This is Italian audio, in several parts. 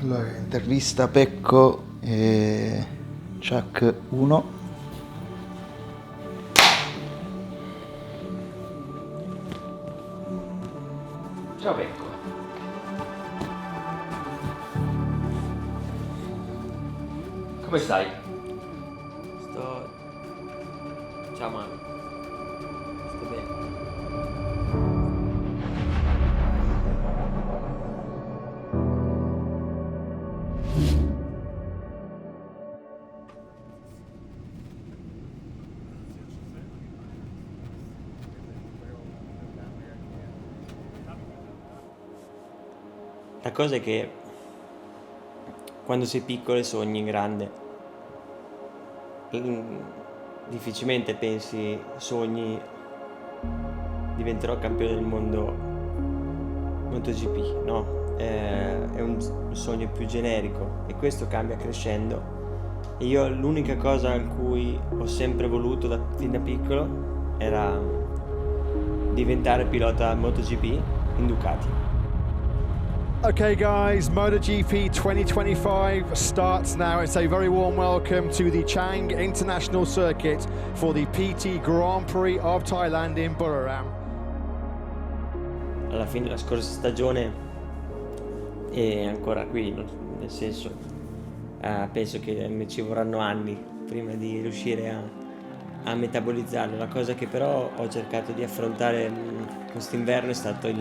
Allora, intervista Pecco e Chuck 1. Ciao Pecco. Come stai? Ciao Manu. Sto bene. La cosa è che quando sei piccolo e sogni in grande, difficilmente sogni diventerò campione del mondo MotoGP, no? È un sogno più generico e questo cambia crescendo. E io l'unica cosa a cui ho sempre voluto fin da piccolo era diventare pilota MotoGP in Ducati. Okay guys, MotoGP 2025 starts now. It's a very warm welcome to the Chang International Circuit for the PT Grand Prix of Thailand in Buriram. Alla fine della scorsa stagione e ancora qui, nel senso, penso che ci vorranno anni prima di riuscire a metabolizzarlo. La cosa che però ho cercato di affrontare quest'inverno è stato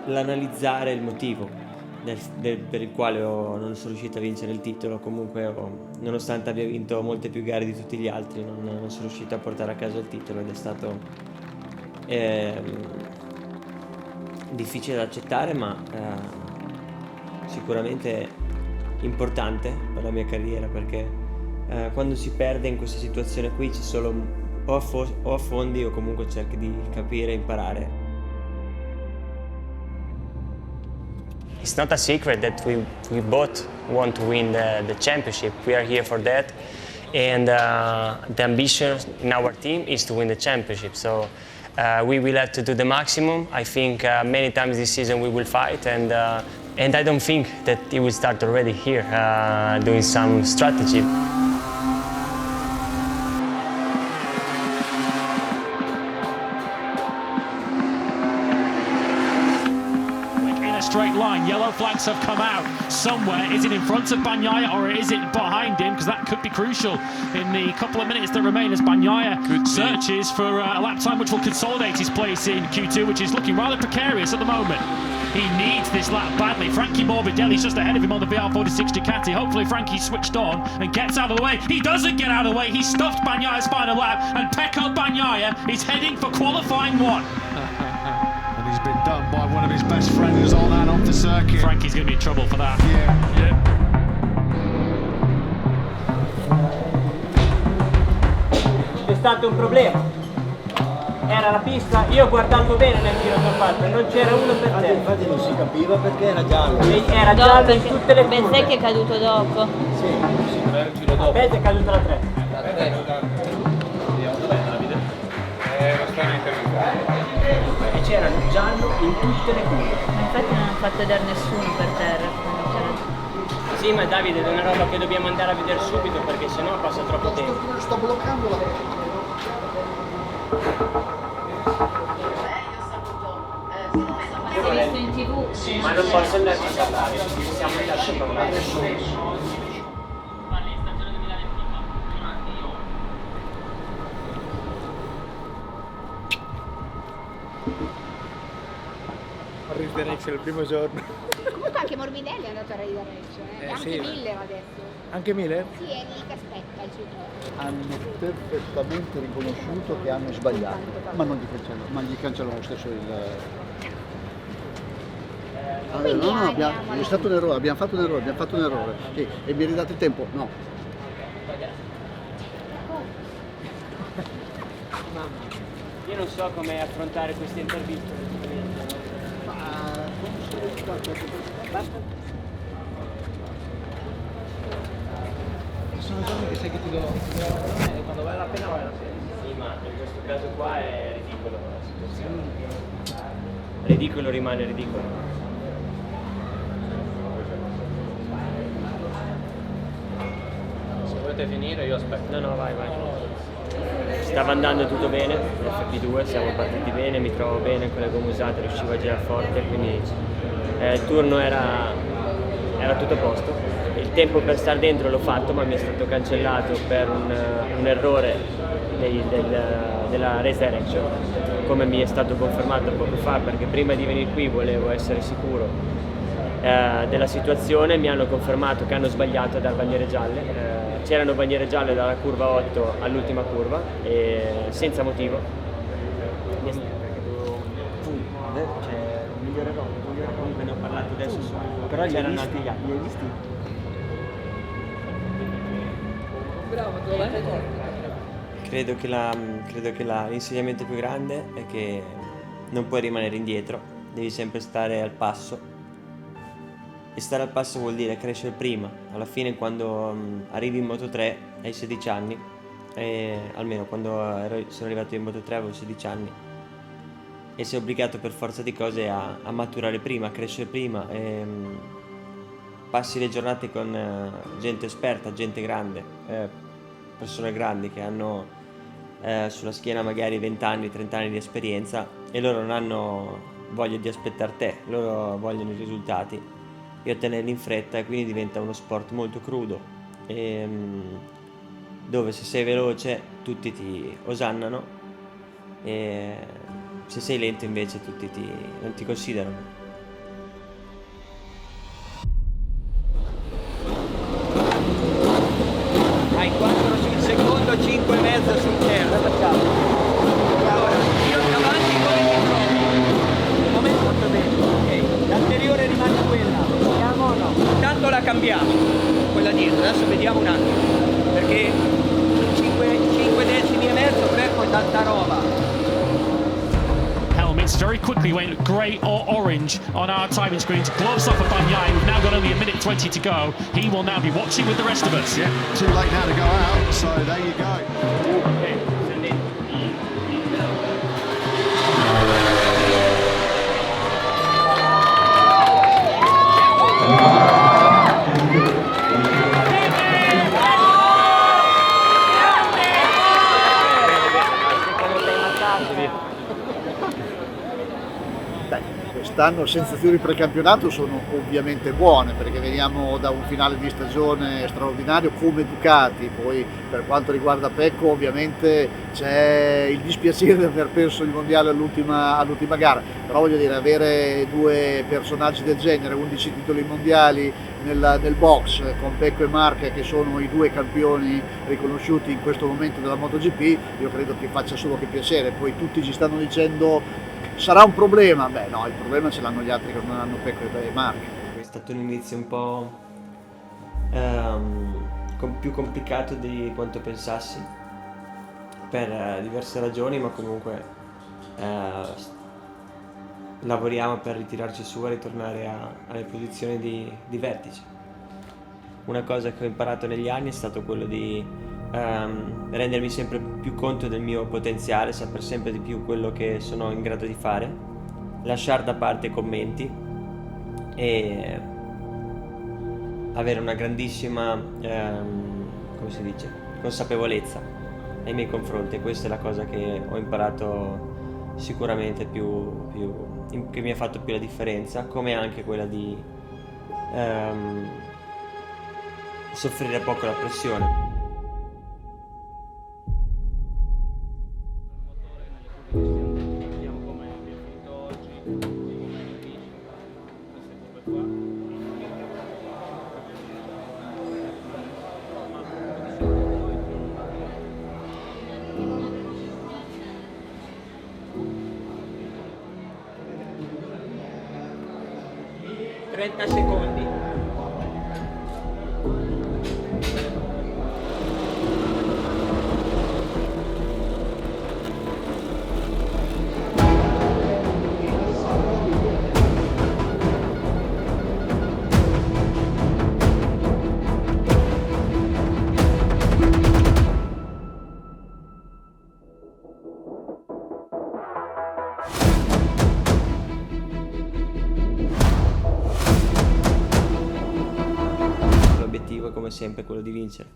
l'analizzare il motivo per il quale non sono riuscito a vincere il titolo. Comunque nonostante abbia vinto molte più gare di tutti gli altri, non sono riuscito a portare a casa il titolo ed è stato difficile da accettare, ma sicuramente importante per la mia carriera, perché quando si perde in questa situazione qui c'è solo o affondi o comunque cerchi di capire e imparare. It's not a secret that we both want to win the championship. We are here for that, and the ambition in our team is to win the championship. So we will have to do the maximum. I think many times this season we will fight, and I don't think that it will start already here doing some strategy. Straight line, yellow flags have come out somewhere. Is it in front of Bagnaia or is it behind him? Because that could be crucial in the couple of minutes that remain as Bagnaia searches for a lap time which will consolidate his place in Q2, which is looking rather precarious at the moment. He needs this lap badly. Frankie Morbidelli's just ahead of him on the VR46 Ducati. Hopefully Frankie's switched on and gets out of the way. He doesn't get out of the way. He stuffed Bagnaia's final lap, and Pecco Bagnaia is heading for qualifying one. And he's been done by one of his best friends on and off the circuit. Frankie's going to be in trouble for that. Yeah. C'è stato un problema. Era la pista, io ho guardato bene nel giro che ho fatto, non c'era uno per terra. Infatti non si capiva perché era giallo. Era giallo in tutte le curve. Benzecchi è caduto dopo. Sì, era un giro dopo. Benzecchi è caduto la 3. La 3. Dov'è Davide? Lo stanno intervistando. E c'era il giallo in tutte le curve. Infatti non hanno fatto vedere nessuno per terra. Sì, ma Davide è una roba che dobbiamo andare a vedere subito perché sennò passa troppo tempo. Sto bloccando la... L'ho visto in TV. Sì, ma non posso andare a parlare, siamo andati a parlare. A Reggio il primo giorno. Comunque anche Morbidelli è andato a Reggio, anche sì. Miller adesso. Anche Miller? Sì, è lì che aspetta il suo. Hanno perfettamente riconosciuto che hanno sbagliato, ma non gli cancellano lo stesso il... Quindi è stato un errore, abbiamo fatto un errore. Sì, e mi ridate il tempo? No. Io non so come affrontare queste interviste. Sono giorni che sai che ti do... Quando vale la pena vale la pena. Sì, ma in questo caso qua è ridicolo la situazione. Ridicolo rimane ridicolo. fate finire, io aspetto. No, vai. Stava andando tutto bene, l'FP2, siamo partiti bene, mi trovo bene con le gomme usate, riuscivo a girare forte, quindi il turno era tutto a posto. Il tempo per stare dentro l'ho fatto, ma mi è stato cancellato per un errore della race direction, come mi è stato confermato poco fa, perché prima di venire qui volevo essere sicuro della situazione. Mi hanno confermato che hanno sbagliato a dar bandiere gialle. C'erano bandiere gialle dalla curva 8 all'ultima curva, senza motivo. Comunque ne ho parlato adesso, però c'erano anche gli altri. Li hai visti? Credo che l'insegnamento più grande è che non puoi rimanere indietro, devi sempre stare al passo. E stare al passo vuol dire crescere prima. Alla fine, quando arrivi in Moto3 hai 16 anni, almeno quando sono arrivato in Moto3 avevo 16 anni, e sei obbligato per forza di cose a maturare prima, a crescere prima, e passi le giornate con gente esperta, gente grande, persone grandi che hanno sulla schiena magari 20 anni, 30 anni di esperienza, e loro non hanno voglia di aspettare te, loro vogliono i risultati e ottenerli in fretta, e quindi diventa uno sport molto crudo, dove se sei veloce tutti ti osannano, e se sei lento invece tutti non ti considerano. Hai 4 sul secondo, 5 e mezzo sul terzo. Allora, io davanti come mi trovo? Il momento molto bene. Ok, l'anteriore rimane quella. Siamo o no? Intanto la cambiamo, quella dietro, adesso vediamo un attimo. Perché 5 decimi e mezzo per poi tanta roba. Helmets very quickly went grey or orange on our timing screens. Gloves off for Bagnaia. We've now got only a minute 20 to go. He will now be watching with the rest of us. Yeah, too late now to go out, so there you go. Quest'anno le sensazioni precampionato sono ovviamente buone, perché veniamo da un finale di stagione straordinario come Ducati. Poi per quanto riguarda Pecco ovviamente c'è il dispiacere di aver perso il mondiale all'ultima gara, però voglio dire, avere due personaggi del genere, 11 titoli mondiali nel box, con Pecco e Marc che sono i due campioni riconosciuti in questo momento della MotoGP, io credo che faccia solo che piacere. Poi tutti ci stanno dicendo sarà un problema, beh no, il problema ce l'hanno gli altri che non hanno Pecco e Marc. È stato un inizio un po' più complicato di quanto pensassi, per diverse ragioni, ma comunque lavoriamo per ritirarci su e ritornare alle posizioni di vertice. Una cosa che ho imparato negli anni è stato quello di rendermi sempre più conto del mio potenziale, sapere sempre di più quello che sono in grado di fare, lasciare da parte i commenti e avere una grandissima come si dice, consapevolezza nei miei confronti. Questa è la cosa che ho imparato sicuramente che mi ha fatto più la differenza, come anche quella di soffrire poco la pressione. Secondi. Come sempre quello di vincere.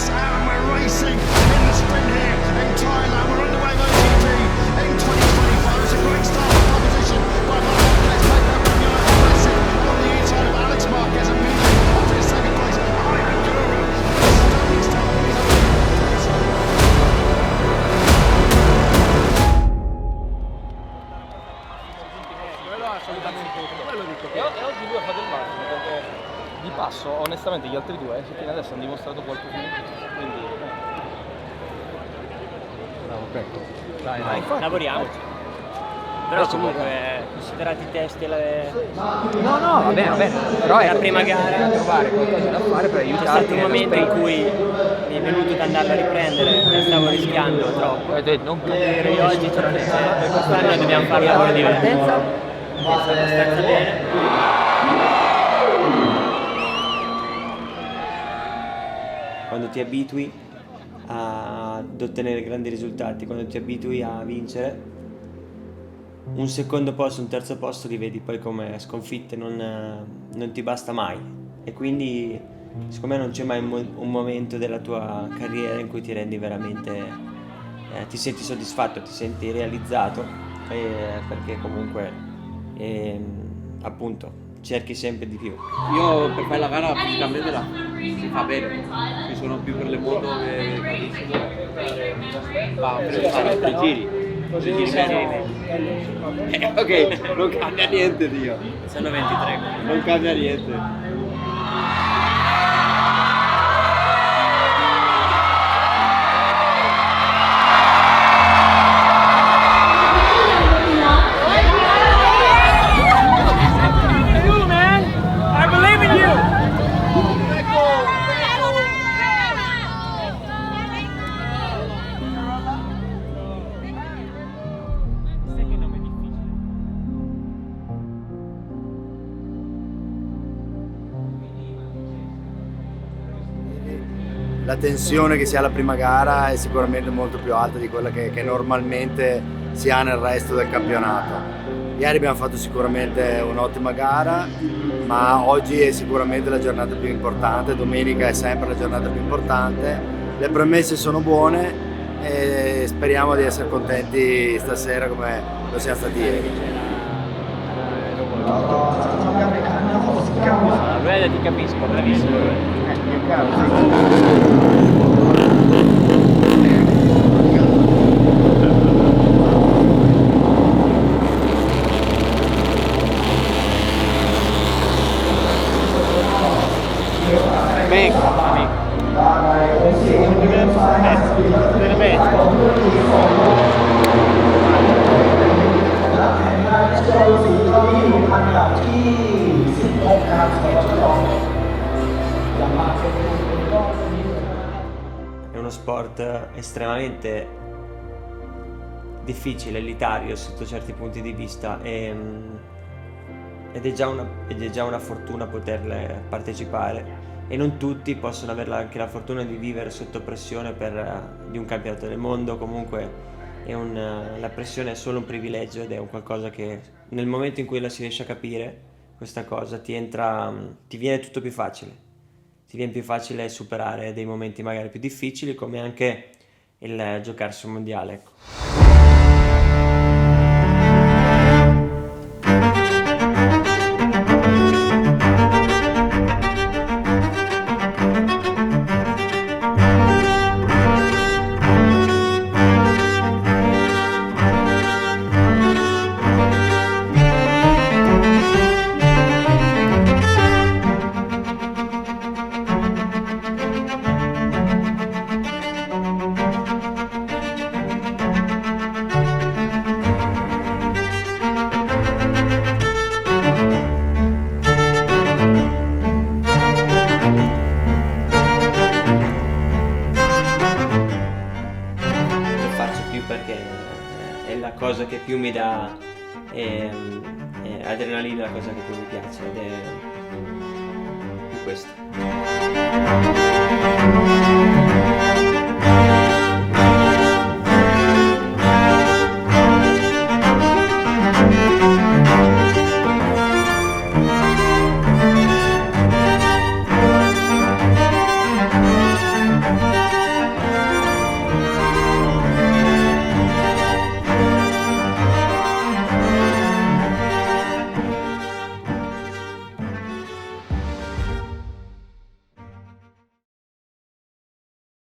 lights out and we're racing in the sprint here in Thailand. We're underway MotoGP in 2025. It's a great start for competition by Marc Marquez. Pecco Bagnaia racing on the inside of Alex Marquez and Miller up in second place. Ivan Guru. Stunning start for his own. E oggi lui ha fatto il massimo perché di passo onestamente gli altri due fino adesso hanno dimostrato qualcosa in più, quindi bravo Pecco, dai. Lavoriamoci. Però comunque considerati i testi le... No, va bene, però è la prima gara, trovare qualcosa da fare per aiutarti. C'è stato un momento in cui mi è venuto da andarla a riprendere e stavo rischiando troppo. Non cadere Quindi oggi per quest'anno dobbiamo fare un lavoro diverso. Penso abbastanza bene. Quando ti abitui ad ottenere grandi risultati, quando ti abitui a vincere, un secondo posto, un terzo posto li vedi poi come sconfitte, non ti basta mai. E quindi secondo me non c'è mai un momento della tua carriera in cui ti rendi veramente, ti senti soddisfatto, ti senti realizzato, perché comunque appunto cerchi sempre di più. io per fare la gara fisicamente si fa bene, ci sono più per le moto che per fare 3 giri bene. Ok, non cambia niente, Dio. Sono 23. Non cambia niente. La tensione che si ha alla prima gara è sicuramente molto più alta di quella che normalmente si ha nel resto del campionato. Ieri abbiamo fatto sicuramente un'ottima gara, ma oggi è sicuramente la giornata più importante, domenica è sempre la giornata più importante. Le premesse sono buone e speriamo di essere contenti stasera come lo siamo stati ieri. Guarda, ti capisco, bravissimo. È uno sport estremamente difficile, elitario sotto certi punti di vista ed è già una fortuna poterle partecipare, e non tutti possono avere anche la fortuna di vivere sotto pressione di un campionato del mondo. Comunque la pressione è solo un privilegio ed è un qualcosa che nel momento in cui la si riesce a capire questa cosa ti viene tutto più facile. Ti viene più facile superare dei momenti magari più difficili, come anche il giocarsi un mondiale, ecco. Cosa che più mi dà adrenalina, la cosa che più mi piace, ed è più questo.